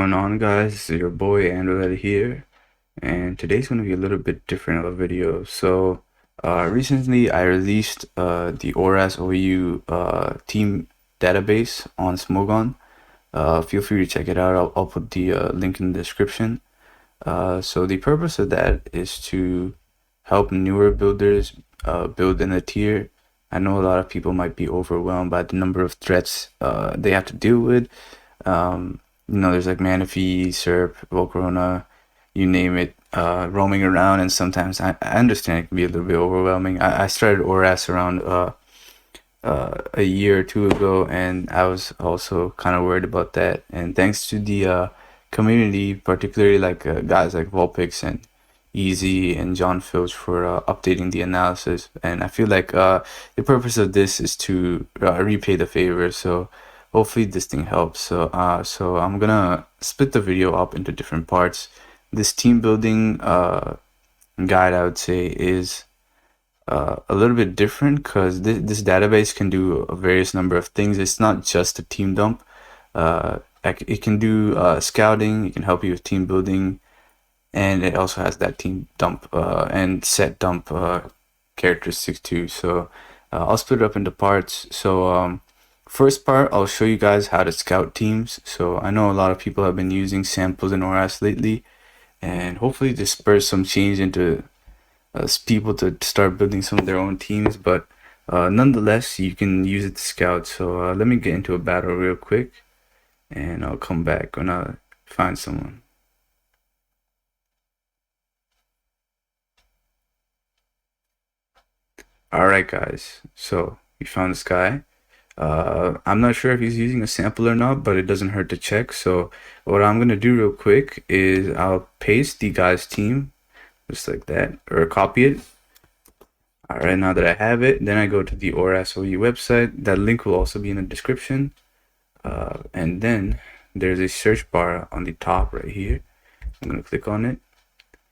going on, guys? This is your boy Anvil Head here, and today's going to be a little bit different of a video. Recently I released the Oras OU team database on Smogon. Feel free to check it out. I'll put the link in the description. So the purpose of that is to help newer builders build in a tier. I know a lot of people might be overwhelmed by the number of threats they have to deal with. There's like Manaphy, Serp, Volcarona, you name it, roaming around, and sometimes I understand it can be a little bit overwhelming. I started Oras around a year or two ago, and I was also kind of worried about that. And thanks to the community, particularly like guys like Vulpix and Easy and John Filch for updating the analysis. And I feel like the purpose of this is to repay the favor. So hopefully this thing helps. So I'm gonna split the video up into different parts. This team building guide, I would say, is a little bit different because this database can do a various number of things. It's not just a team dump. It can do scouting. It can help you with team building, and it also has that team dump and set dump characteristics too. So I'll split it up into parts. So first part, I'll show you guys how to scout teams. So I know a lot of people have been using samples in Oras lately, and hopefully this spurs some change into people to start building some of their own teams. But nonetheless, you can use it to scout. So let me get into a battle real quick, and I'll come back when I find someone. Alright guys, so we found this guy. I'm not sure if he's using a sample or not, but it doesn't hurt to check. So what I'm gonna do real quick is I'll paste the guy's team just like that, or copy it. Alright, now that I have it, then I go to the Oras OU website. That link will also be in the description. And then there's a search bar on the top right here. I'm gonna click on it.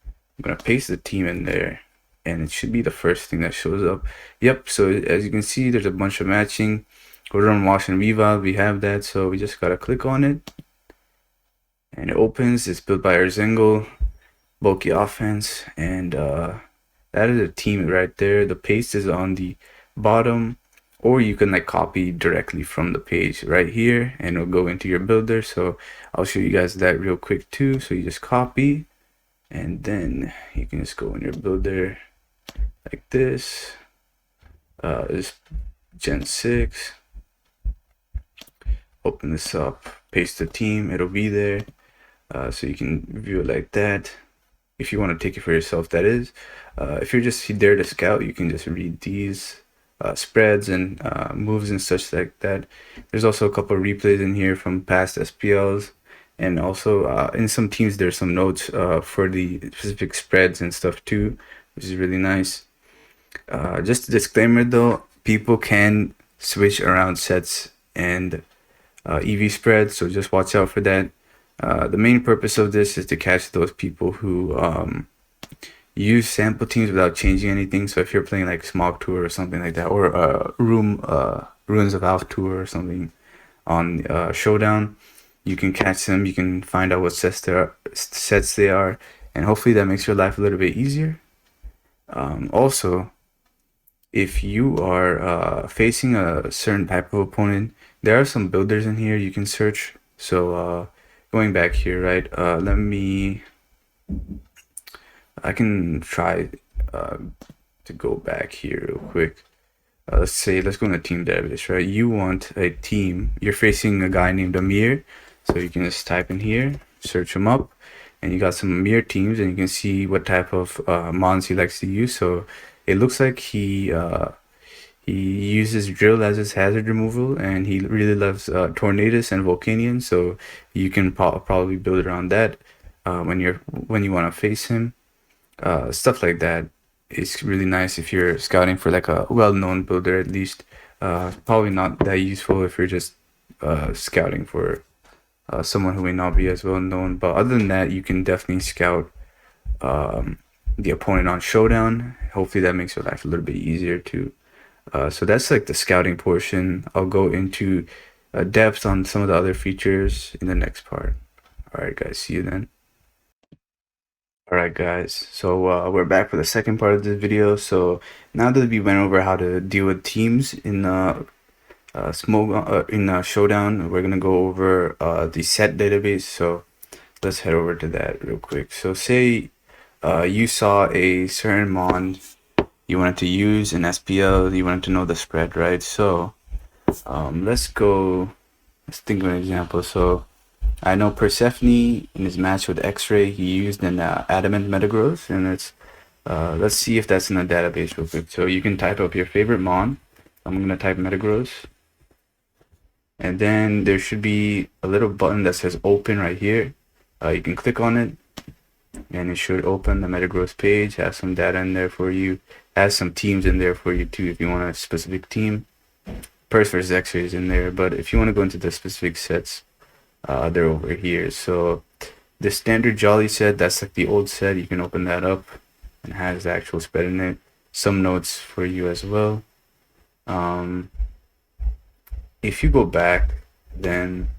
I'm gonna paste the team in there, and it should be the first thing that shows up. Yep, so as you can see, there's a bunch of matching. Go to Wash and Revive, we have that, so we just gotta click on it, and it opens. It's built by Erzingle, bulky offense, and that is a team right there. The paste is on the bottom, or you can like copy directly from the page right here, and it'll go into your builder. So I'll show you guys that real quick too. So you just copy, and then you can just go in your builder like this. Is Gen 6. Open this up, paste the team, it'll be there. So you can view it like that. If you want to take it for yourself, that is. If you're just there to scout, you can just read these spreads and moves and such like that. There's also a couple of replays in here from past SPLs. And also in some teams, there's some notes for the specific spreads and stuff too, which is really nice. Just a disclaimer though, people can switch around sets and EV spreads, so just watch out for that. The main purpose of this is to catch those people who use sample teams without changing anything. So if you're playing like Smog Tour or something like that, or Ruins of Alph Tour or something on Showdown, you can catch them. You can find out what sets they are, and hopefully that makes your life a little bit easier. Also, if you are facing a certain type of opponent, there are some builders in here you can search. So going back here, right, I can try to go back here real quick. Let's go into team database, right? You want a team, you're facing a guy named Amir, so you can just type in here, search him up, and you got some Amir teams, and you can see what type of mons he likes to use. So it looks like he uses drill as his hazard removal, and he really loves Tornadus and Volcanion, so you can probably build around that when you want to face him. Stuff like that is really nice if you're scouting for like a well-known builder at least. Probably not that useful if you're just scouting for someone who may not be as well known, but other than that, you can definitely scout the opponent on Showdown. Hopefully that makes your life a little bit easier too. So that's like the scouting portion. I'll go into depth on some of the other features in the next part. Alright guys, see you then. Alright guys, so we're back for the second part of this video. So now that we went over how to deal with teams in Showdown, we're gonna go over the set database. So let's head over to that real quick. So say you saw a certain mon you wanted to use in SPL, you wanted to know the spread, right? So let's think of an example. So I know Persephone in his match with X-Ray, he used an Adamant Metagross, and let's see if that's in the database real quick. So you can type up your favorite mon. I'm gonna type Metagross, and then there should be a little button that says open right here. You can click on it, and it should open the Metagross page, has some data in there for you, has some teams in there for you too if you want a specific team. Purse versus X-Ray is in there, but if you want to go into the specific sets, they're over here. So the standard Jolly set, that's like the old set, you can open that up and it has the actual spread in it. Some notes for you as well. If you go back, then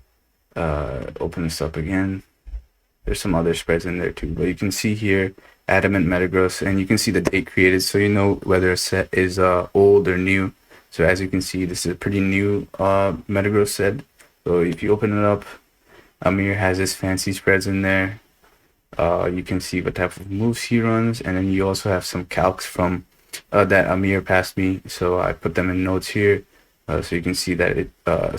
open this up again. There's some other spreads in there too, but you can see here Adamant Metagross, and you can see the date created, so you know whether a set is old or new. So as you can see, this is a pretty new Metagross set. So if you open it up, Amir has his fancy spreads in there. You can see what type of moves he runs, and then you also have some calcs from that Amir passed me. So I put them in notes here, so you can see that it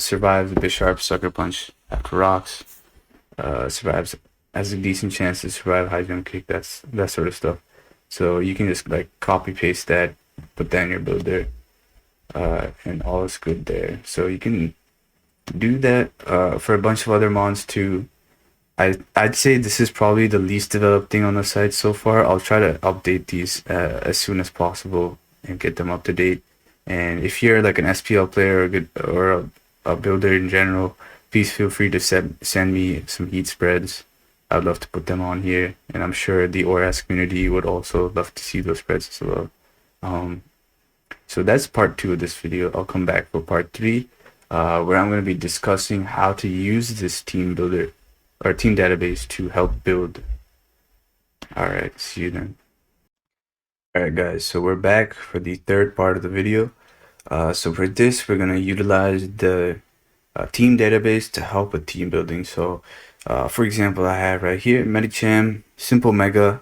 survives Bisharp, Sucker Punch after rocks. Survives, has a decent chance to survive high jump kick. That sort of stuff. So you can just like copy paste that, put that in your build there, and all is good there. So you can do that for a bunch of other mons too. I'd say this is probably the least developed thing on the site so far. I'll try to update these as soon as possible and get them up to date. And if you're like an SPL player or a builder in general, please feel free to send me some heat spreads. I'd love to put them on here, and I'm sure the Oras community would also love to see those spreads as well. So that's part 2 of this video. I'll come back for part 3. Where I'm going to be discussing how to use this team builder or team database to help build. Alright, see you then. Alright guys, so we're back for the third part of the video. So for this, we're going to utilize the team database to help with team building. So for example, I have right here Medicham, simple mega.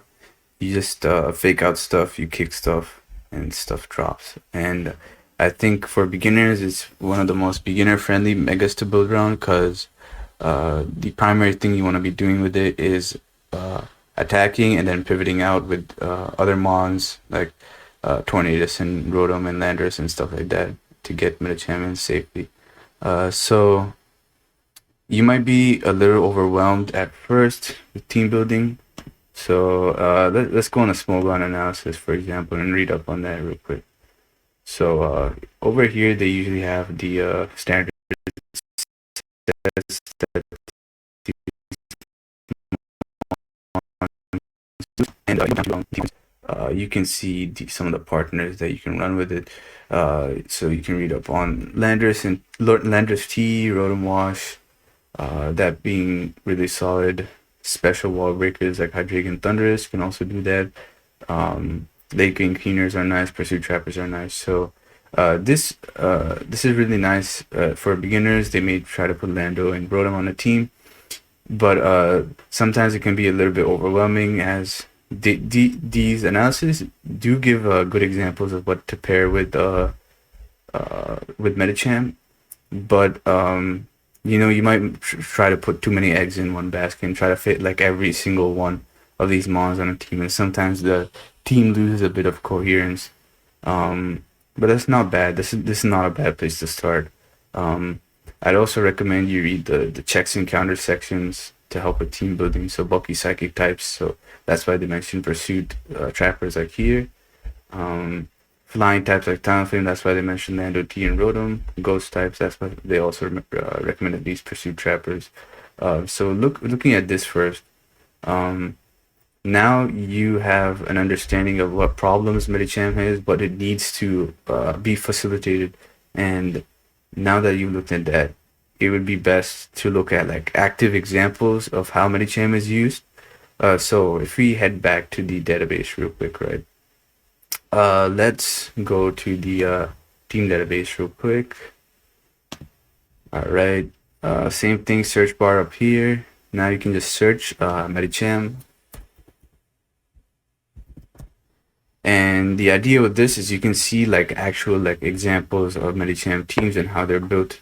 You just fake out stuff, you kick stuff, and stuff drops. And I think for beginners, it's one of the most beginner-friendly megas to build around, because the primary thing you want to be doing with it is attacking and then pivoting out with other mons like Tornadus and Rotom and Landorus and stuff like that to get Medicham in safely. So you might be a little overwhelmed at first with team building. So let's go on a small gun analysis, for example, and read up on that real quick. So over here, they usually have the standard sets that and you can see some of the partners that you can run with it. So you can read up on Landorus and Landorus T, Rotom Wash, that being really solid. Special wall breakers like Hydreigon Thundurus can also do that. Late game cleaners are nice, pursuit trappers are nice. So this is really nice for beginners. They may try to put Lando and Rotom on a team, but sometimes it can be a little bit overwhelming, as these analyses do give good examples of what to pair with Medicham, but you know, you might try to put too many eggs in one basket and try to fit like every single one of these mons on a team, and sometimes the team loses a bit of coherence. But that's not bad. This is not a bad place to start. I'd also recommend you read the checks and counter sections to help with team building. So bulky psychic types, so that's why they mentioned pursuit trappers like here. Flying types like Talonflame, that's why they mentioned Lando T and Rotom. Ghost types, that's why they also recommended these pursuit trappers. So looking at this first, now you have an understanding of what problems Medicham has, but it needs to be facilitated. And now that you looked at that, it would be best to look at like active examples of how Medicham is used. So if we head back to the database real quick, right? Let's go to the team database real quick. All right. Same thing, search bar up here. Now you can just search Medicham. And the idea with this is you can see like actual like examples of Medicham teams and how they're built.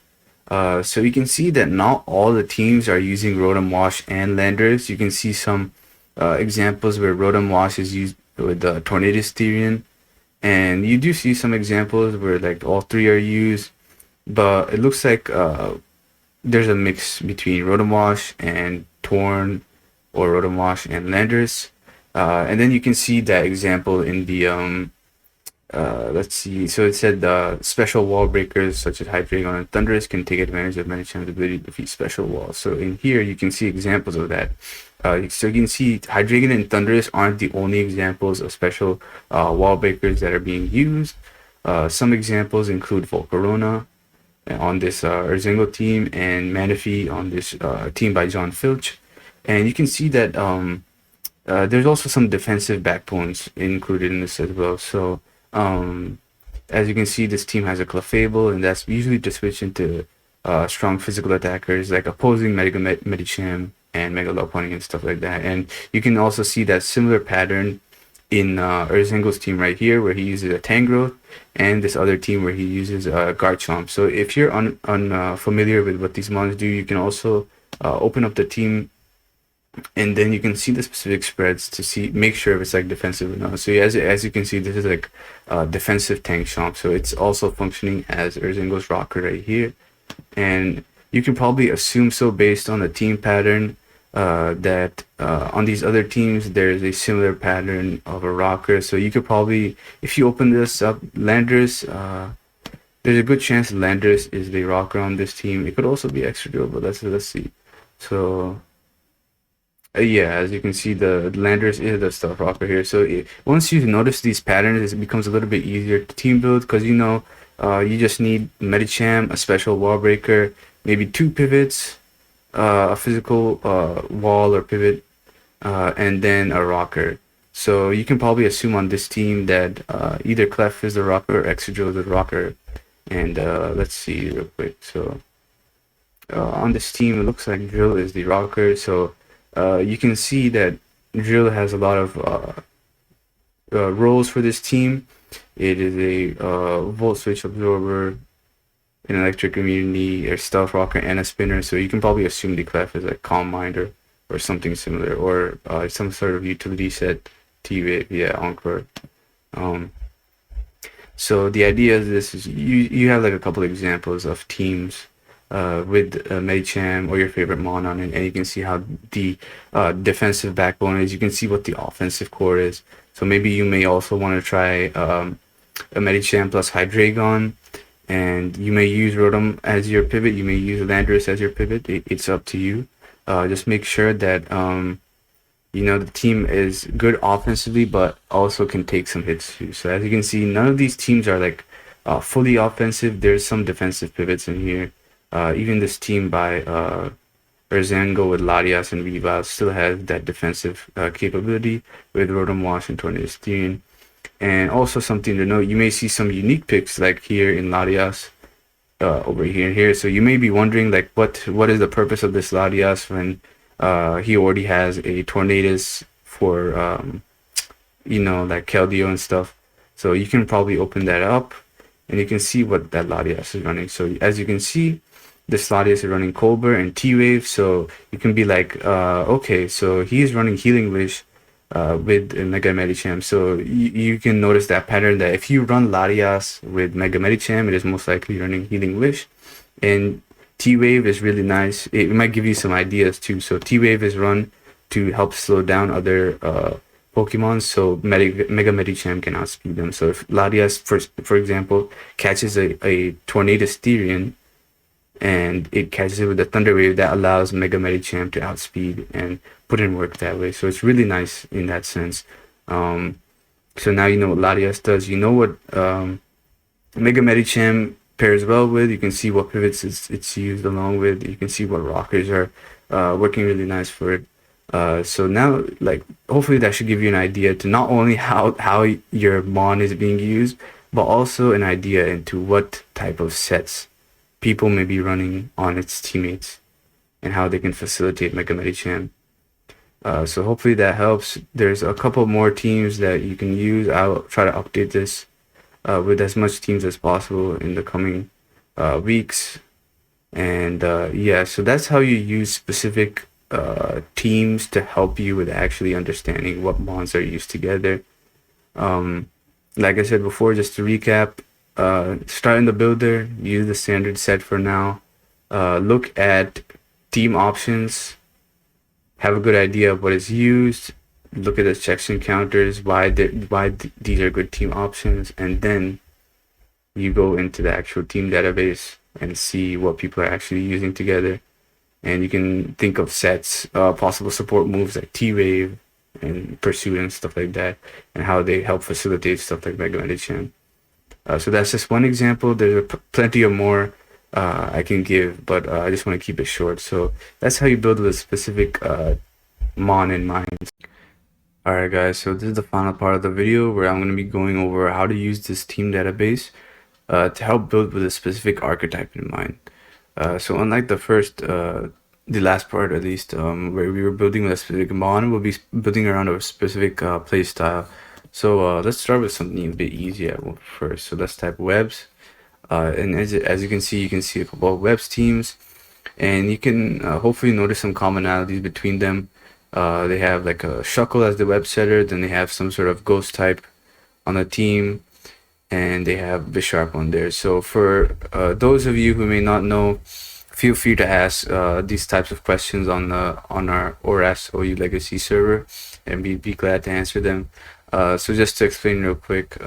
So you can see that not all the teams are using Rotom Wash and Landers. You can see some examples where Rotom Wash is used with the Tornadus Therian. And you do see some examples where like all three are used. But it looks like there's a mix between Rotom Wash and Torn or Rotom Wash and Landers. And then you can see that example in the let's see. So it said special wall breakers such as Hydreigon and Thundurus can take advantage of Medicham's ability to defeat special walls. So in here you can see examples of that. So you can see Hydreigon and Thundurus aren't the only examples of special wall breakers that are being used. Some examples include Volcarona on this Urzingo team and Manaphy on this team by John Filch. And you can see that there's also some defensive backbones included in this as well. So as you can see, this team has a Clefable, and that's usually to switch into strong physical attackers like opposing Medicham and Mega Lopunny and stuff like that. And you can also see that similar pattern in Urzingo's team right here, where he uses a Tangrowth, and this other team where he uses Garchomp. So if you're unfamiliar with what these mons do, you can also open up the team, and then you can see the specific spreads to make sure if it's like defensive or not. So as you can see, this is like defensive Tank Chomp, so it's also functioning as Urzingo's rocker right here. And you can probably assume so based on the team pattern that on these other teams there's a similar pattern of a rocker. So you could probably, if you open this up, Landers, there's a good chance Landers is the rocker on this team. It could also be Excadrill, but let's see. So yeah, as you can see, the Landers is the stuff rocker here. So once you notice these patterns, it becomes a little bit easier to team build, because you just need Medicham, a special wall breaker, maybe 2 pivots, a physical wall or pivot, and then a rocker. So you can probably assume on this team that either Clef is the rocker or Excadrill is the rocker. And let's see real quick. So on this team, it looks like Drill is the rocker. So you can see that Drill has a lot of roles for this team. It is a Volt Switch Absorber, an Electric Immunity, a Stealth Rocker, and a Spinner. So you can probably assume the Clef is like Calm Minder or something similar, or some sort of utility set, T-Wave, yeah, Encore. So the idea of this is you have like a couple examples of teams with Medicham or your favorite mon on it, and you can see how the defensive backbone is. You can see what the offensive core is. So maybe you may also want to try a Medicham plus Hydreigon, and you may use Rotom as your pivot. You may use Landorus as your pivot. It's up to you. Just make sure that the team is good offensively, but also can take some hits too. So as you can see, none of these teams are like fully offensive. There's some defensive pivots in here. Even this team by Urzingo with Latias and Weavile still has that defensive capability with Rotom Wash and Tornadus Therian. And also something to note, you may see some unique picks like here in Latias, over here and here. So you may be wondering like what is the purpose of this Latias when he already has a Tornadus for like Keldeo and stuff. So you can probably open that up and you can see what that Latias is running. So as you can see, this Latias is running Colbur and T-Wave. So you can be like, okay, so he's running Healing Wish with Mega Medicham. So you can notice that pattern that if you run Latias with Mega Medicham, it is most likely running Healing Wish. And T-Wave is really nice. It might give you some ideas too. So T-Wave is run to help slow down other Pokemon, so Mega Medicham can outspeed them. So if Latias, for example, catches a Tornadus Therian, and it catches it with a Thunder Wave, that allows Mega Medicham to outspeed and put in work that way. So it's really nice in that sense. So now you know what Latias does. You know what Mega Medicham pairs well with. You can see what pivots it's used along with. You can see what rockers are working really nice for it. So now, like, hopefully that should give you an idea to not only how your mon is being used, but also an idea into what type of sets people may be running on its teammates and how they can facilitate Mega Medicham. So hopefully that helps. There's a couple more teams that you can use. I'll try to update this with as much teams as possible in the coming weeks. And yeah, so that's how you use specific teams to help you with actually understanding what mons are used together. Like I said before, just to recap, start in the builder, use the standard set for now. Look at team options, have a good idea of what is used, look at the section counters, why these are good team options, and then you go into the actual team database and see what people are actually using together. And you can think of sets, possible support moves like T-Wave and Pursuit and stuff like that, and how they help facilitate stuff like Mega Medicham. So that's just one example. There's plenty of more I can give, but I just want to keep it short. So that's how you build with a specific mon in mind. Alright guys, so this is the final part of the video where I'm going to be going over how to use this team database to help build with a specific archetype in mind. So unlike the last part at least, where we were building with a specific mon, we'll be building around a specific play style. So let's start with something a bit easier first. So let's type webs. And as you can see a couple of webs teams, and you can hopefully notice some commonalities between them. They have like a Shuckle as the web setter, then they have some sort of ghost type on the team, and they have Bisharp on there. So for those of you who may not know, feel free to ask these types of questions on our Oras OU Legacy server, and we'd be glad to answer them. So just to explain real quick,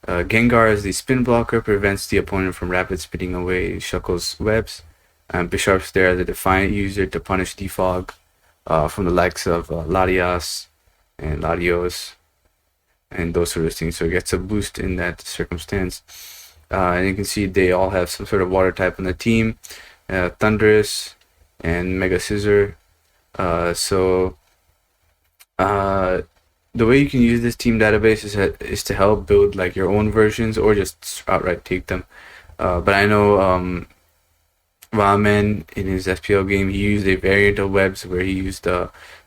Gengar as the spin blocker prevents the opponent from rapid spinning away Shuckle's webs, and Bisharp's there as a defiant user to punish defog from the likes of Latias and Latios and those sort of things. So it gets a boost in that circumstance. And you can see they all have some sort of water type on the team, Thunderous and Mega Scissor. The way you can use this team database is to help build like your own versions or just outright take them. But I know Ramen in his SPL game, he used a variant of webs where he used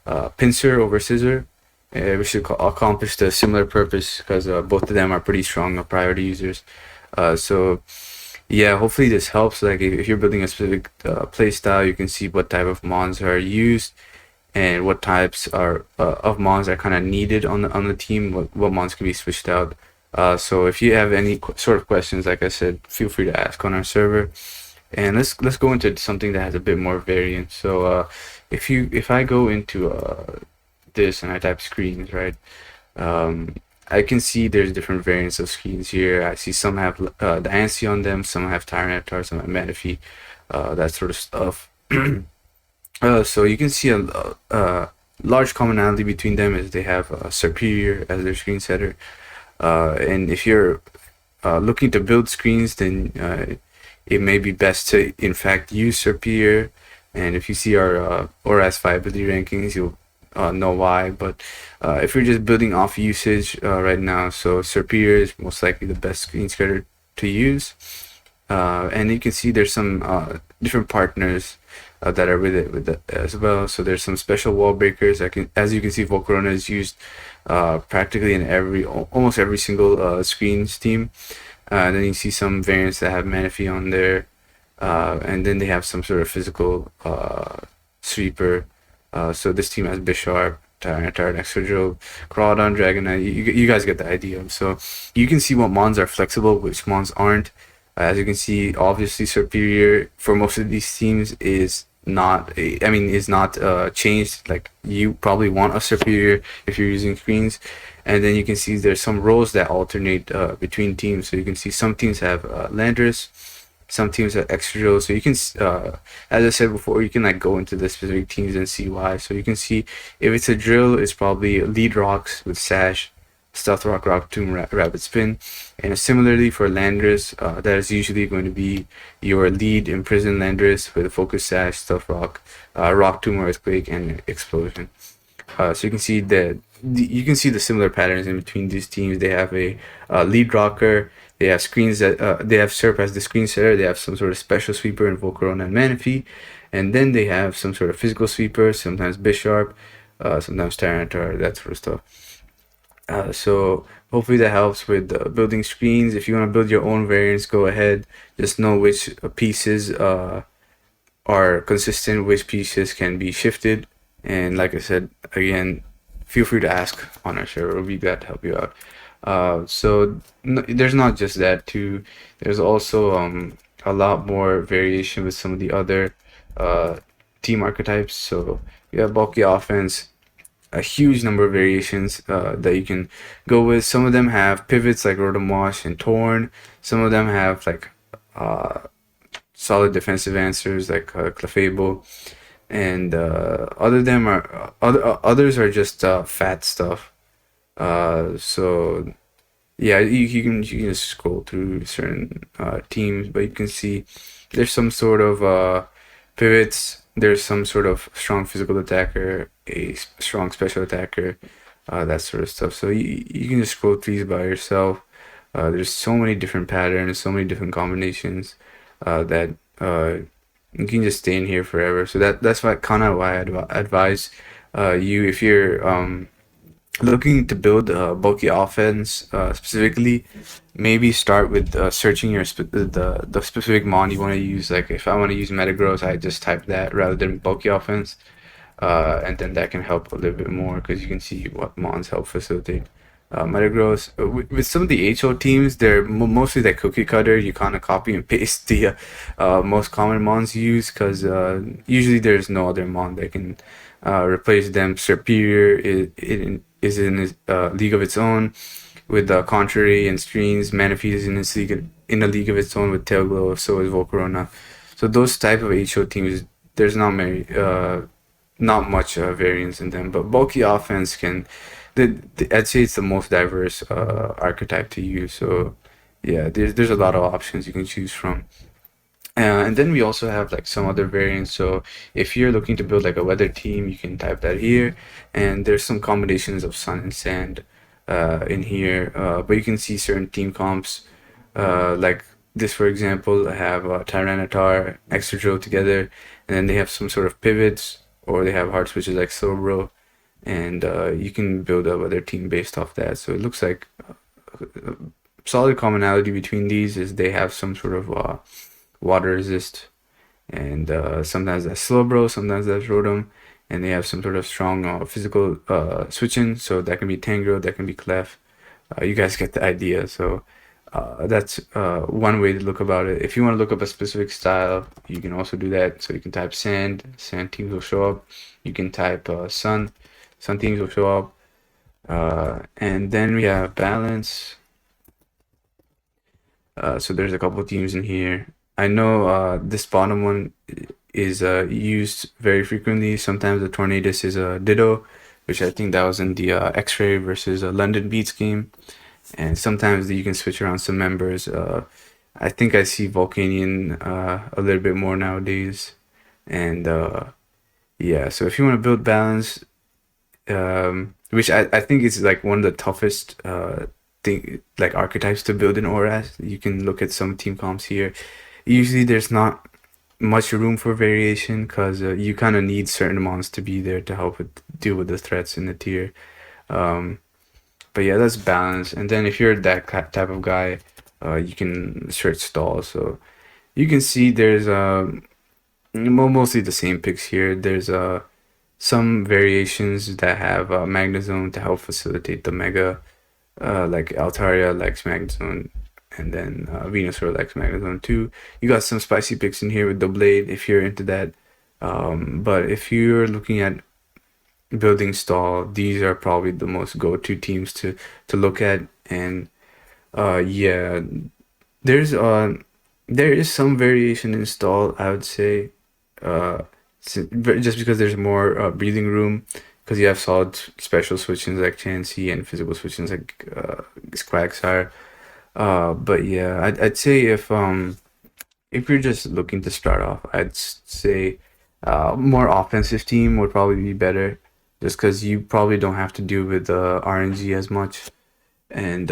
Pinsir over Scissor, which should accomplish the similar purpose because both of them are pretty strong priority users. So yeah, hopefully this helps. Like if you're building a specific play style, you can see what type of mons are used and what types of mons are kind of needed on the team. What mons can be switched out. So if you have any sort of questions, like I said, feel free to ask on our server. And let's go into something that has a bit more variance. So if I go into this and I type screens, right? I can see there's different variants of screens here. I see some have the Ansi on them, some have Tyranitar, some have Manaphy, that sort of stuff. So you can see a large commonality between them is they have Superior as their screen setter. And if you're looking to build screens, then it may be best to in fact use Superior. And if you see our Oras viability rankings, you'll know why. But if you're just building off usage right now, so Superior is most likely the best screen setter to use. And you can see there's some different partners that are with it as well. So there's some special wall breakers. As you can see, Volcarona is used practically in almost every single screens team. Then you see some variants that have Manaphy on there, and then they have some sort of physical sweeper. So this team has Bisharp, Tyranitar, Excadrill, Crawdon, Dragonite. You guys get the idea. So you can see what mons are flexible, which mons aren't. As you can see, obviously Superior for most of these teams is not changed. Like you probably want a Superior if you're using screens. And then you can see there's some roles that alternate between teams. So you can see some teams have Landorus, some teams have Excadrill. So you can, as I said before, you can like go into the specific teams and see why. So you can see if it's a drill, it's probably Lead Rocks with Sash. Stealth Rock, Rock Tomb, Rapid Spin. And similarly for Landorus, that is usually going to be your lead Imprisoned Landorus with a Focus Sash, Stealth Rock, Rock Tomb, Earthquake, and Explosion. So you can see that you can see the similar patterns in between these teams. They have a lead rocker. They have screens that they have SaeraT as the screen setter. They have some sort of special sweeper in Volcarona and Manaphy, and then they have some sort of physical sweeper. Sometimes Bisharp, sometimes Tyranitar, that sort of stuff. So hopefully that helps with building screens. If you want to build your own variants, go ahead. Just know which pieces are consistent, which pieces can be shifted. And like I said, again, feel free to ask on our server. We'll be glad to help you out. So there's not just that too. There's also a lot more variation with some of the other team archetypes. So you have bulky offense, a huge number of variations that you can go with. Some of them have pivots like Rotom Wash and Torn. Some of them have like solid defensive answers like Clefable. And others are just fat stuff. So yeah, you can just scroll through certain teams, but you can see there's some sort of pivots. There's some sort of strong physical attacker, a strong special attacker, that sort of stuff. So you can just scroll through these by yourself. There's so many different patterns, so many different combinations that you can just stay in here forever. So that's why I advise you, if you're looking to build bulky offense specifically, maybe start with searching your the specific mon you want to use. Like if I want to use Metagross, I just type that rather than bulky offense, and then that can help a little bit more because you can see what mons help facilitate Metagross. With some of the HO teams, they're mostly that cookie cutter. You kind of copy and paste the most common mons you use because usually there's no other mon that can replace them. Superior is in a league of its own with Contrary and Streams. Manaphy is in a league of its own with Tailglow. So is Volcarona. So those type of HO teams, there's not many, not much variance in them. But bulky offense can. I'd say it's the most diverse archetype to use. So yeah, there's a lot of options you can choose from. And then we also have like some other variants. So if you're looking to build like a weather team, you can type that here. And there's some combinations of sun and sand in here. But you can see certain team comps like this, for example. I have Tyranitar, Excadrill together, and then they have some sort of pivots, or they have hard switches like Slowbro. And you can build a weather team based off that. So it looks like solid commonality between these is they have some sort of water resist, and sometimes that's Slowbro, sometimes that's Rotom, and they have some sort of strong physical switching. So that can be Tangrowth, that can be Clef. You guys get the idea. So that's one way to look about it. If you want to look up a specific style, you can also do that. So you can type sand teams will show up. You can type sun teams will show up. And then we have balance. So there's a couple teams in here. I know this bottom one is used very frequently. Sometimes the Tornadus is a Ditto, which I think that was in the X-Ray versus London Beats game. And sometimes you can switch around some members. I think I see Volcanion a little bit more nowadays. And yeah, so if you want to build balance, which I think is like one of the toughest like archetypes to build in Oras. You can look at some team comps here. Usually there's not much room for variation because you kind of need certain mons to be there to help deal with the threats in the tier. But yeah, that's balance. And then if you're that type of guy, you can search stall. So you can see there's mostly the same picks here. There's some variations that have Magnezone to help facilitate the Mega. Like Altaria likes Magnezone, and then Venusaur likes Magnezone too. You got some spicy picks in here with the Blade if you're into that. But if you're looking at building stall, these are probably the most go-to teams to look at. And yeah, there is some variation in stall, I would say, just because there's more breathing room. because you have solid special switchings like Chansey and physical switchings like Quagsire. But yeah, I'd say if you're just looking to start off, I'd say more offensive team would probably be better, just because you probably don't have to deal with RNG as much. And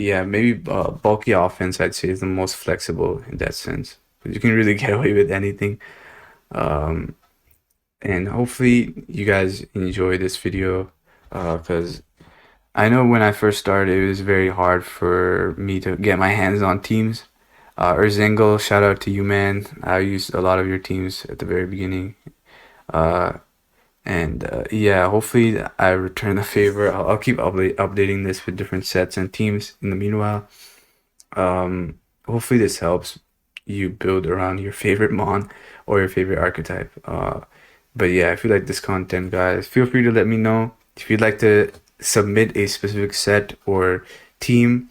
yeah, maybe bulky offense, I'd say, is the most flexible in that sense. 'Cause you can really get away with anything. Um, and hopefully you guys enjoy this video, because I know when I first started, it was very hard for me to get my hands on teams. Erzingle, shout out to you, man. I used a lot of your teams at the very beginning. Uh, and yeah, hopefully I return the favor. I'll keep updating this with different sets and teams in the meanwhile. Hopefully this helps you build around your favorite mon or your favorite archetype. But yeah, if you like this content, guys, feel free to let me know. If you'd like to submit a specific set or team,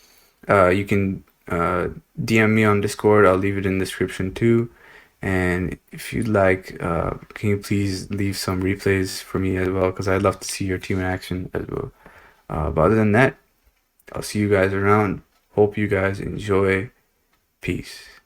you can DM me on Discord. I'll leave it in the description too. And if you'd like, can you please leave some replays for me as well? Because I'd love to see your team in action as well. But other than that, I'll see you guys around. Hope you guys enjoy. Peace.